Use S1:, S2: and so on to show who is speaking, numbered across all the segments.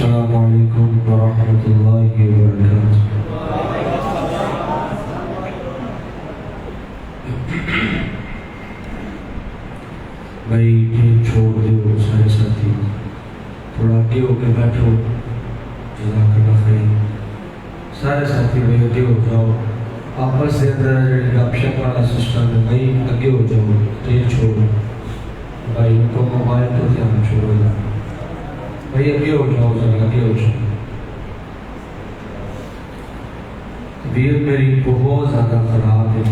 S1: السلام علیکم ورحمۃ اللہ وبرکاتہ۔ بھائی یہ چھوڑ دو سارے ساتھی، تھوڑا آگے ہو کے بیٹھو، جزاک اللہ خیر۔ سارے ساتھی بھائی آگے ہو جاؤ، آپس سے اندر گپ شپ والا سسٹم ہے بھائی، آگے ہو جاؤ، ٹرین چھوڑو بھائی، ان کو موبائل پر دھیان چھوڑو بھائی، آگے ہو جاؤ ذرا، آگے ہو جاؤ۔ طبیعت میری بہت زیادہ خراب ہے،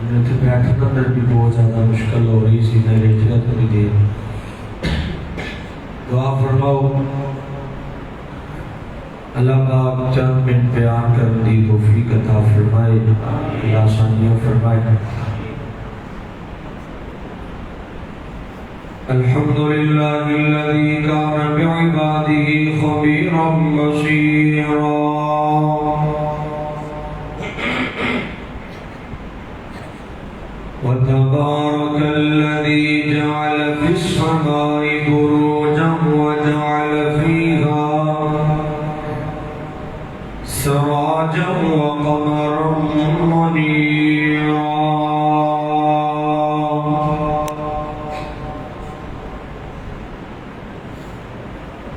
S1: مجھے تو بیٹھنا میں بھی بہت زیادہ مشکل ہو رہی سی، میں لیٹ گیا تھوڑی دیر۔ دعا فرماؤ اللہ پاک چند منٹ بیان کرنے دی توفیق عطا فرمائے، اللہ آسانیاں فرمائے۔ الحمدللہ الذی کان بعبادہ خبیرا بصیرا، وتبارك الذي جعل في السماء بروجا وجعل فيها سراجا وقمرا منيرا،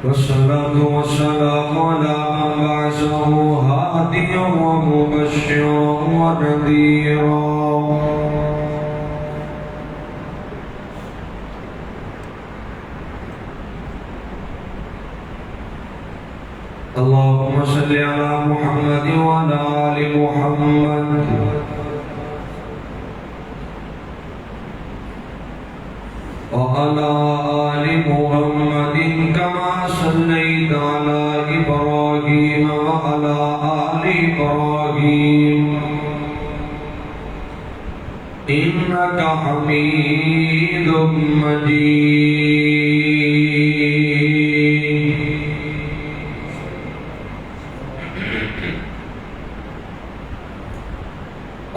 S1: والصلاة والسلام على من بعثه هاديا ومبشرا ونذيرا، اللهم صل على محمد وعلى آل محمد وعلى آل محمد كما صليت على إبراهيم وعلى آل إبراهيم إنك حميد مجيد۔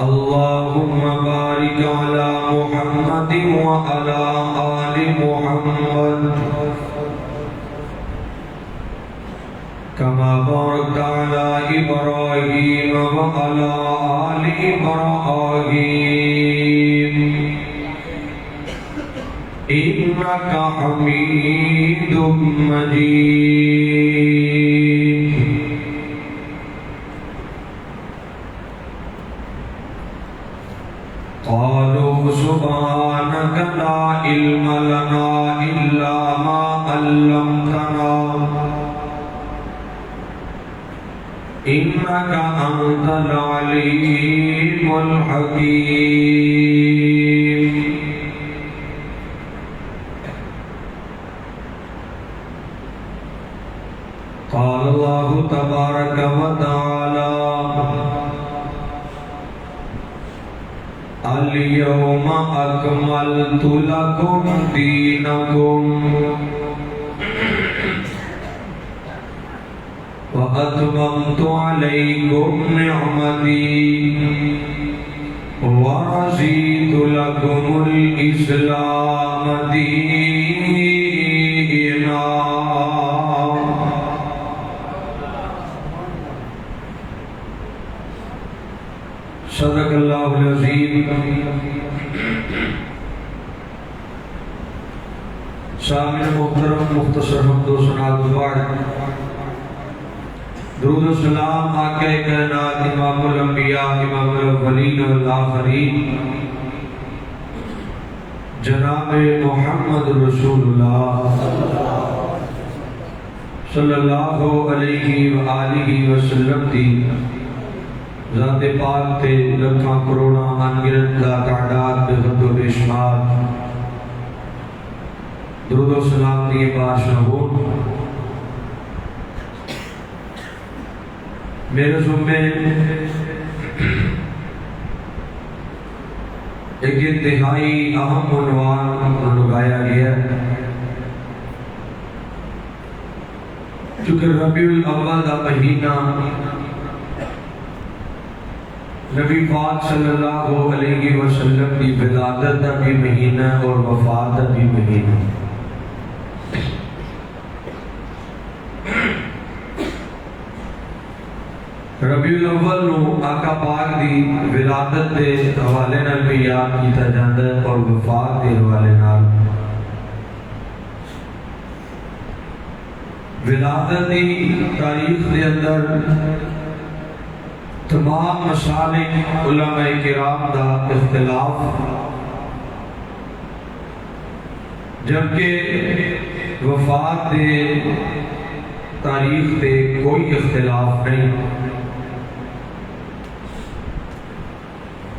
S1: اللهم بارك على محمد وعلى آل محمد كما باركت على إبراهيم وعلى آل إبراهيم إنك حميد مجيد۔ قالوا سبحانك لا علم لنا إلا ما علمتنا إنك أنت العليم الحكيم۔ قال الله تبارك وتعالى اليوم أكملت لكم دينكم وأتممت عليكم نعمتي ورضيت لكم الإسلام دينا۔ صدق اللہ العظیم۔ سامعین محترم، مختصر حمد و ثنا کے بعد درود و سلام آقا کائنات امام الانبیاء امام الاولین والآخرین جناب محمد رسول اللہ صلی اللہ علیہ وآلہ وسلم دی ذات پاک تے لکھاں کروڑاں انگنت دا تعداد بے حد و بے شمار درود و سلام دیے بادشاہ ہو۔ میرے ذمے ایک انتہائی اہم عنوان لگایا گیا ہے، چونکہ ربیع الاول دا مہینہ نبی پاک صلی اللہ علیہ وسلم کی ولادت دا بھی مہینہ اور وفات دا بھی مہینہ۔ ربیع الاول نو آقا پاک دی ولادت دے حوالے نال بھی یاد کیتا جاندا ہے اور وفات دے حوالے نال۔ ولادت دی تاریخ دے اندر تمام مسالک علماء کرام دا اختلاف، جبکہ وفات دے تاریخ دے کوئی اختلاف نہیں۔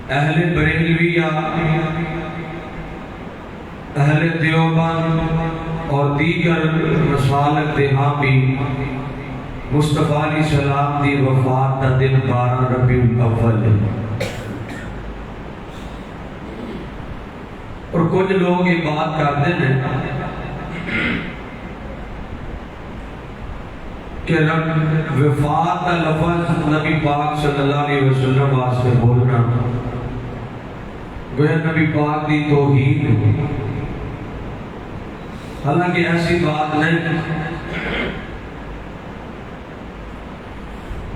S1: اہل بریلویہ، اہل دیوبند اور دیگر مسالک دے ہاں بھی مصطفیٰ علیہ السلام دی وفات کا دن 12 ربیع الاول ہے۔ اور کچھ لوگ یہ بات کرتے ہیں کہ وفات کا لفظ نبی پاک صلی اللہ علیہ وسلم واسطے بولنا گویا نبی پاک دی توہین ہے۔ حالانکہ ایسی بات نہیں۔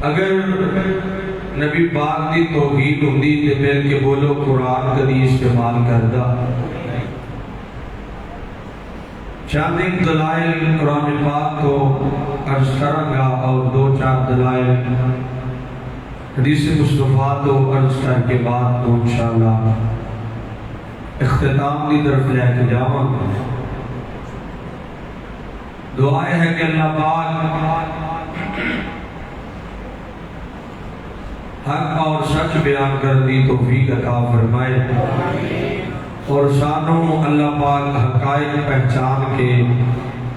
S1: اگر نبی پاک دی توحید ہوندی تے پھر کہ بولو قرآن کدی استعمال کردا۔ چند ایک دلائل قرآن پاک کو عرض کروں گا اور 2-4 دلائل حدیث مصطفیٰ تو عرض کر کے بعد تو انشاءاللہ اختتام کی طرف لے کے جاواں۔ دعا ہے کہ اللہ پاک حق اور سچ بیان کر دی توفیق عطا فرمائے اور سانوں اللہ پاک حقائق پہچان کے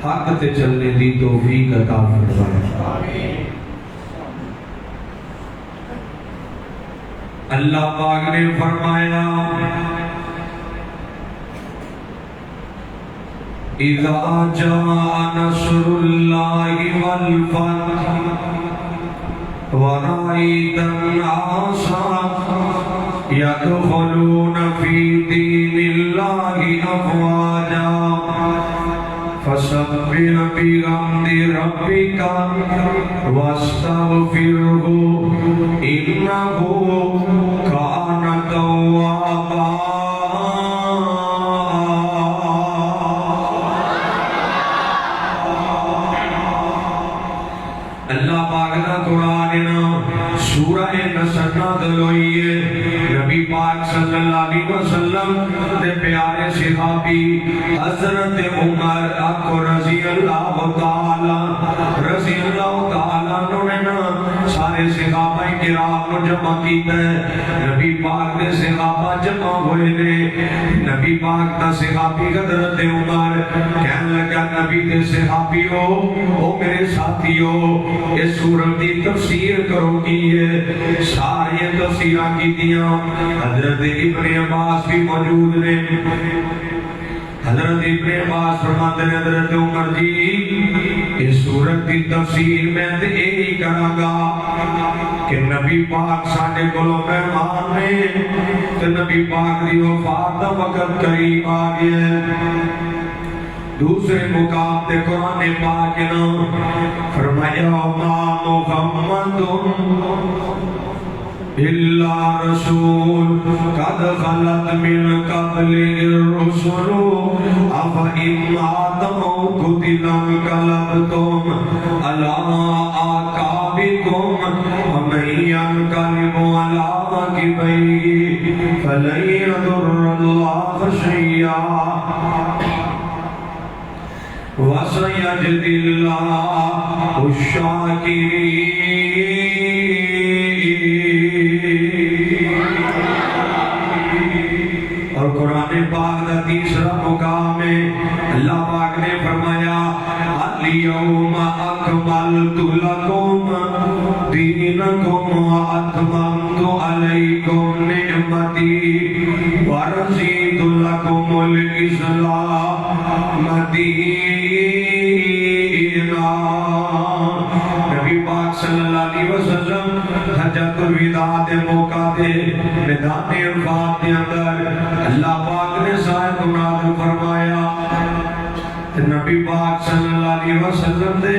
S1: حق تے چلنے دی توفیق عطا فرمائے۔ اللہ پاک نے فرمایا اذا جاء نصر اللہ والفتح وَرَأَيْتَ النَّاسَ يَدْخُلُونَ فِي دِينِ اللَّهِ أَفْوَاجًا فَسَبِّحْ بِحَمْدِ رَبِّكَ وَاسْتَغْفِرْهُ إِنَّهُ كَانَ تَوَّابًا۔ اللہ پاک دا قرآن سورہ نصر نازل ہوئی ہے۔ نبی پاک صلی اللہ علیہ وسلم دے پیارے صحابی حضرت عمر اکو رضی اللہ تعالی نے سارے صحابہ کرام جمع کیتا ہے۔ نبی پاک دے صحابہ جمع ہوئے نے۔ نبی پاک دا صحابی حضرت عمر کہنے لگا نبی دے صحابی ہو او میرے ساتھی ہو، اس سورت دی تفسیر کرو کی ہے۔ ساری تفسیرہ کی دیا۔ حضرت ابن عباس بھی موجود نے۔ حضرت ابن عباس فرماتے ہیں حضرت عمر جی اس سورت کی تفسیر میں تو یہی کراں گا کہ نبی پاک ساڈے کولوں مہمان نے تے نبی پاک دی وفات دا وقت قریب آ گیا ہے۔ دوسرے مقام تے قرآن پاک نے فرمایا ما محمد الا رسول قد خلت من قبله الرسل افإن مات أو قتل انقلبتم على أعقابكم ومن ينقلب على عقبيه فلن يضر الله شيئا وَسَيَجْزِي اللَّهُ الشَّاكِرِينَ۔ اور قرآن پاک کا تیسرا مقام ہے۔ اللہ پاک نے فرمایا الْيَوْمَ أَكْمَلْتُ لَكُمْ دِينَكُمْ وَأَتْمَمْتُ عَلَيْكُمْ نِعْمَتِي وَرَضِيتُ لَكُمُ الْإِسْلَامَ دِينًا۔ نبی پاک صلی اللہ علیہ وسلم حجۃ الوداع دے موقع دے میدان عرفات دے اندر اللہ پاک نے صاحب نازل فرمایا۔ نبی پاک صلی اللہ علیہ وسلم دے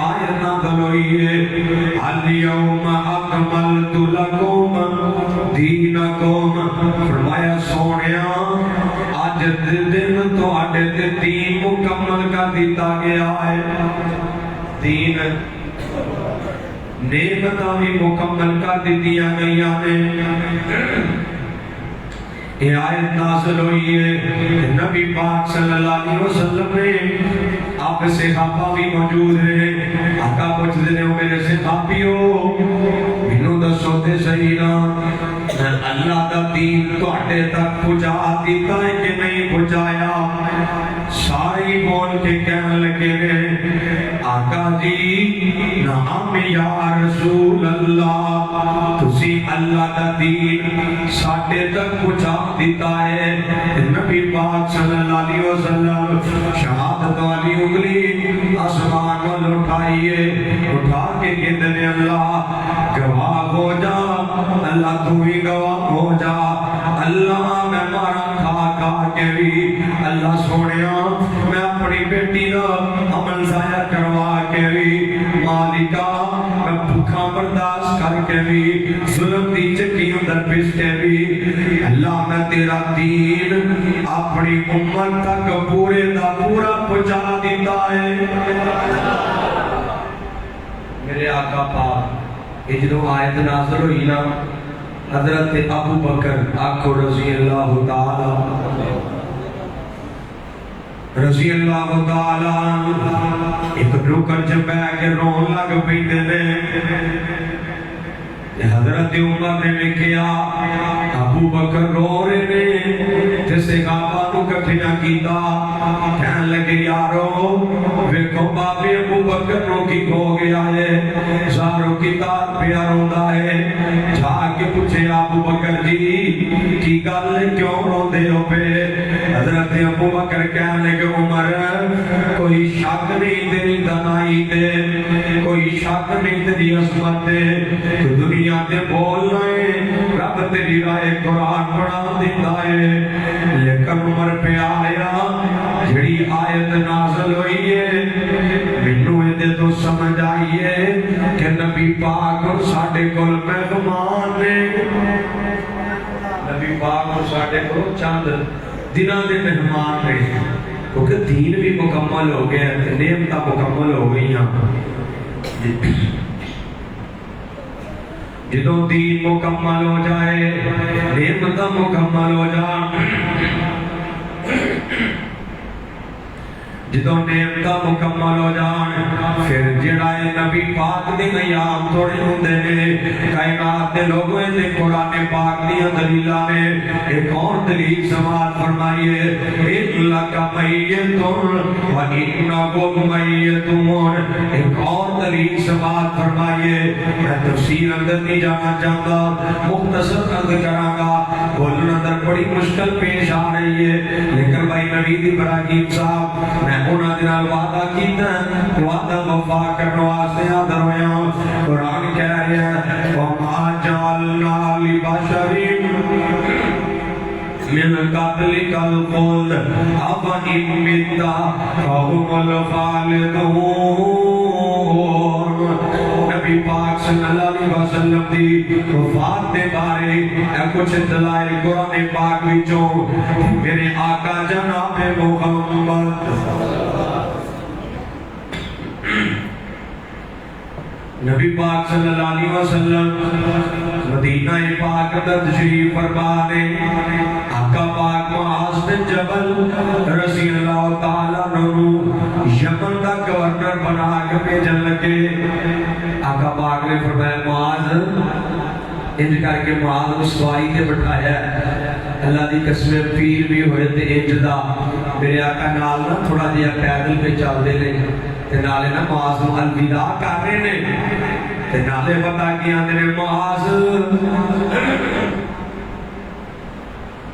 S1: آیت نازل ہوئی ہے الیوم اکملت لکم دینکم فرمایا سونیا اج دن تواڈے تے دین مکمل کر دیتا گیا ہے دین نعمتاں بھی مکمل کر دتیاں گئیاں نے یہ آیت نازل ہوئی ہے نبی پاک صلی اللہ علیہ وسلم نے آپ صحابہ بھی موجود ہیں آقا پوچھ دینے ہو میرے صحابیوں مینوں دسو تے صحیح نا اللہ دا دین تواڈے تک پہنچا دیتا ہے کہ نہیں پہنچایا سارے بول کے کہنے لگے نے آقا جی نعم یا رسول اللہ تسی اللہ دا دین ساڈے تک پہنچا دیتا ہے نبی پاک صلی اللہ علیہ وسلم شہادت والی انگلی آسمان وال اٹھائیے اٹھا کے کہتے اللہ گواہ ہو جا اللہ تو ہی گواہ ہو جا اللہ میں مارا کھا کھا کے بھی اللہ سونیا میں اپنی بیٹی دا عمل ضائع کروا کے بھی مالکا میں بھوکا برداشت کر کے بھی ظلم دی چکی اندر پس کے بھی اللہ میں تیرا دین اپنی امت تک پورے دا پورا پہنچا دیتا ہے میرے آقا پاک یہ جدو آیت نازل ہوئی نا حضرت ابو بکر آقا رضی اللہ تعالی رضی اللہ تعالی ایک رکن جب بیٹھ کے رون لگ پیندے نے حضرت عمر نے لکھیا ابو بکر رو رہے نے تے صحابہ نو کٹھیاں کیتا کہنے لگے یارو ویکھو بابے ابو بکر نو کی ہو گیا ہے زارو کی تار پیا روندا ہے جا کے پوچھے ابو بکر جی کی گل ہے کیوں روندے ہو پے حضرت ابو بکر کہنے لگے عمر کوئی شک نہیں تیری دنائی تے کوئی شک نہیں تیری عظمت تے دنیا تے بول رہے رب تیری رائے قرآن پڑھا دیتا ہے لیکن عمر پہ آیا جڑی آیت نازل ہوئی ہے مینوں یہ تو سمجھ آئیے کہ نبی پاک اور ساڈے کول مہمان نے نبی پاک اور ساڈے کول چند دناں دے مہمان نے کیونکہ دین بھی مکمل ہو گیا نعمتاں مکمل ہو گئیاں جدو دین مکمل ہو جائے نعمت مکمل ہو جائے جدو نعمت مکمل ہو جائے پھر جڑائے نبی پاک دے ایام تھوڑے ہوندے نے کائنات دے لوگوں نے قرآن پاک دی دلیلاں نے ایک اور دلیل سماعت فرمائیے اِنَّكَ مَيِّتٌ وَإِنَّهُمْ مَيِّتُونَ ایک اور دلیل سماعت فرمائیے میں تفسیر اندر نہیں جانا چاہتا مختصر اندر کراں گا بولنا اندر بڑی مشکل پیش آ رہی ہے لیکن بھائی نوید ابراہیم صاحب میں انہاں دے نال وعدہ کیتا وعدہ وفا کرنے واسطے حاضر ہویا قرآن کہہ رہا ہے وَمَا جَعَلْنَا لِبَشَرٍ من قبلك الخلد أَفَإِن مِتَّ فَهُمُ الْخَالِدُونَ نبی پاک صلی اللہ علیہ وسلم دی وفات دے بارے کچھ دلائل قرآن پاک وچوں میرے آقا جناب محمد نبی پاک صلی اللہ علیہ وسلم مدینہ پاک تشریف فرما نے آقا پاک معاذ بن جبل رضی اللہ تعالیٰ عنہ یمن کا گورنر بنا کے بھیجن لگے آقا پاک نے فرمایا معاذ انج کر کے معاذ کو سوائی تے بٹھایا اللہ دی قسم پیر بھی ہوئے تے انج دا میرے آقا نال نہ تھوڑا جہا پیدل پہ چلدے نے تے نالے نہ معاذ نو الوداع کر رہے نے تے نالے پتا کی آندے نے معاذ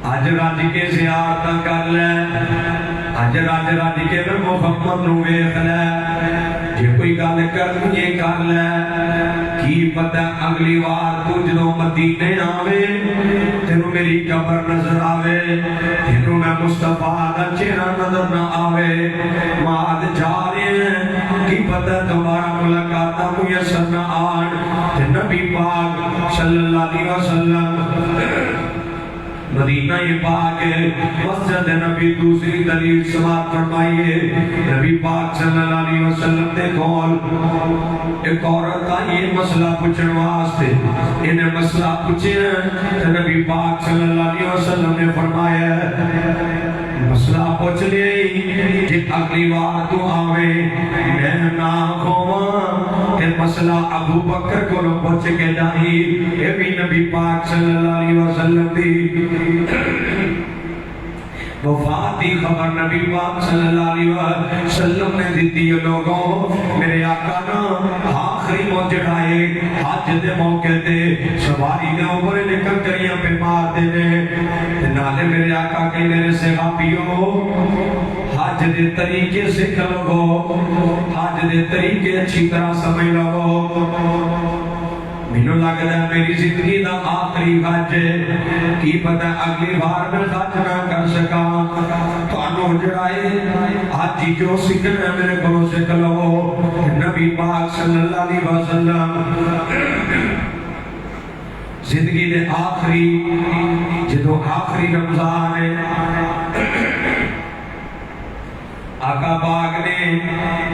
S1: اج رج کے زیارت کر لے اج رج کے میں محمد نو ویکھ لے جے کوئی گل کرنی ہے کر لے کی پتہ اگلی بار تو جدوں مدینے آوے تینوں میری قبر نظر آوے تینوں میں مصطفیٰ دا چہرہ نظر نہ آوے ماد جا رہے ہیں کی پتہ تمہارا ملاقاتہ میسر نہ آن نبی پاک صلی اللہ علیہ وسلم مدینہ پاک مسجد نبی دوسری دلیل سماعت فرمائیے نبی پاک صلی اللہ علیہ وسلم دے کول ایک عورت آئیے مسئلہ پوچھن واسطے انہیں مسئلہ پوچھے نبی پاک صلی اللہ علیہ وسلم نے فرمایا مسئلہ پوچھ لئے جب اگلی بار تو آوے میں نہ کھواں کہ مسئلہ ابو بکر کو نہ پوچھ کے جائی یہ بھی نبی پاک صلی اللہ علیہ وسلم دی وفاتی خبر نبی پاک صلی اللہ علیہ وسلم نے دیتی ہے لوگوں میرے آقا نا آخری موجد آئے حج دے موقع دے سواری دے اوپر نکل کریاں پہ مار دے دے نالے میرے آقا کہیں میرے سے غابیوں حج دے طریقے سے کھلو حج دے طریقے اچھی طرح سمجھ لگو مینوں لگدا ہے میری زندگی دا آخری حج کی پتہ اگلی بار میں حج نہ کر سکا تانوں جڑائے حج جو سیکھنا میرے کو سکھ لو نبی پاک صلی اللہ علیہ وسلم زندگی دے آخری جدو آخری رمضان ہے آقا پاک نے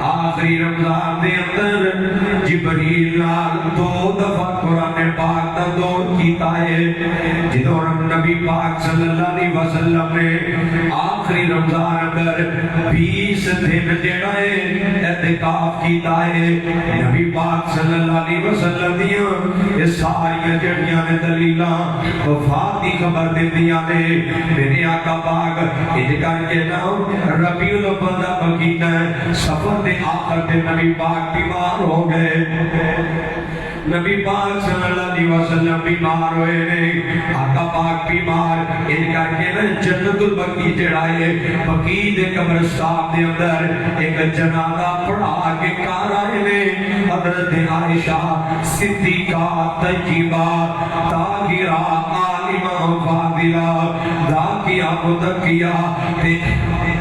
S1: آخری رمضان دے اندر جبریل نال 2 دفعہ قرآن پاک دا دور کیتا ہے جدو نبی پاک صلی اللہ علیہ وسلم نے آخری رمضان اندر 20 دن جڑا ہے اعتکاف کیتا ہے نبی پاک صلی اللہ علیہ وسلم دیاں یہ ساری جڑیاں نے دلیلاں وفات دی خبر دیندیاں نے میرے آقا پاک اج کر کے نام ربیع الاول بقیدہ سفر دے آخر دے نبی پاک بیمار ہو گئے نبی پاک صلی اللہ علیہ وسلم بیمار ہوئے نے آقا پاک بیمار ان کر کے نا جنت البقیع جڑائے بقیع دے قبرستان دے اندر ایک جنازہ پڑھا کے کار آئے نے حضرت عائشہ صدیقہ طیبہ طاہرہ عالمہ فاضلہ ذاکیہ متقیہ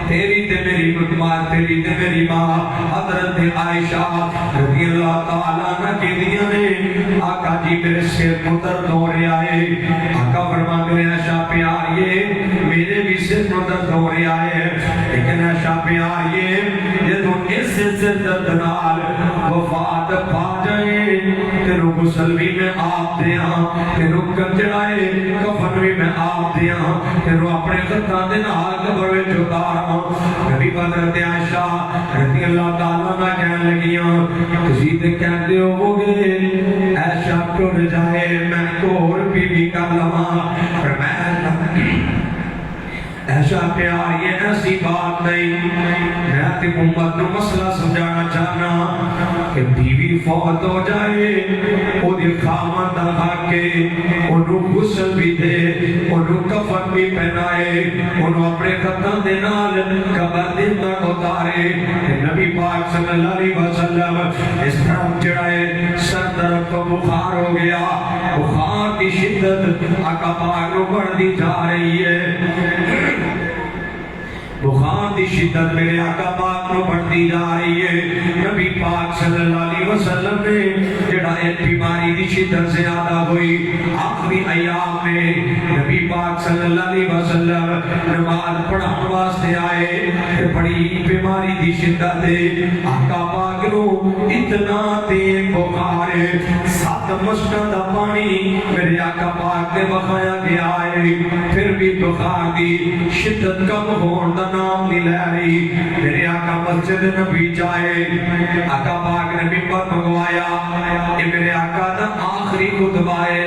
S1: تیری تے میری ماں تیری تے میری ماں حضرت عائشہ رضی اللہ تعالیٰ عنہ کی دیا نے آقا جی میرے سر مدر ہو رہا ہے آقا فرما میرے عائشہ پیاریے میرے بھی سر مدر ہو رہا ہے لیکن عائشہ پیاریے یہ تو اس سے دردنال وفات پا جائے تیرو غسل بھی میں آپ دیاں تیرو کنجرائے کفن بھی میں آپ دیاں تیرو اپنے خطہ دن آل قبر میں چکارا نبی حضرت عائشہ رضی اللہ تعالیٰ نہ کہنے لگیاں کسی تے کہتے ہو گے عائشہ ٹوٹ جائے میں کو اور بھی کر لواں پر میں ایسا پیار یہ ایسی بات نہیں میں تے امت کو مسئلہ سمجھانا چاہنا کہ بیوی فوت ہو جائے او دی خامن دا حق انہوں غسل بھی دے انہوں کفن بھی پہنائے انہوں اپنے خطہ دے نال قبر دن تک اتارے نبی پاک صلی اللہ علیہ وسلم اس طرح چڑھائے سر طرف کو بخار ہو گیا بخار کی شدت آقا پاک کو بڑھ دی جا رہی ہے بخار دی شدت میرے آقا پاک کو بڑھتی جا رہی ہے نبی پاک صلی اللہ علیہ وسلم نے جڑا ایک بیماری دی شدت زیادہ ہوئی آخری ایام میں نبی پاک صلی اللہ علیہ وسلم نماز پڑھانے واسطے آئے کہ بڑی بیماری دی شدت ہے آقا پاک نو اتنا تیز بخار ہے 7 مشکل دا پانی میرے آقا پاک نے بخایا گیا ہے پھر بھی بخار دی شدت کم ہون دا نام نہیں لے رہی میرے آقا مسجد نبی جائے آقا پاک نے ممبر منگوایا یہ میرے آقا دا آخری خطبہ ہے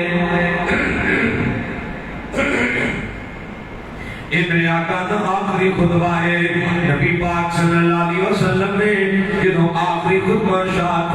S1: یہ میرے آقا دا آخری خطبہ ہے نبی پاک صلی اللہ علیہ وسلم نے جنہوں آخری خطبہ شاہ